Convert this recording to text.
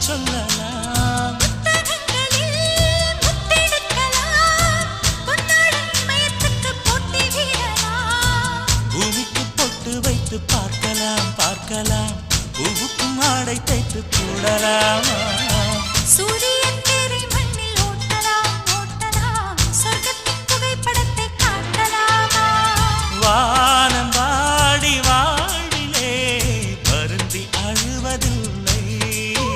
சொல்லலாம். பூமிக்கு பொட்டு வைத்து பார்க்கலாம் பார்க்கலாம், பூவுக்கும் ஆடை தைத்து போடலாமா?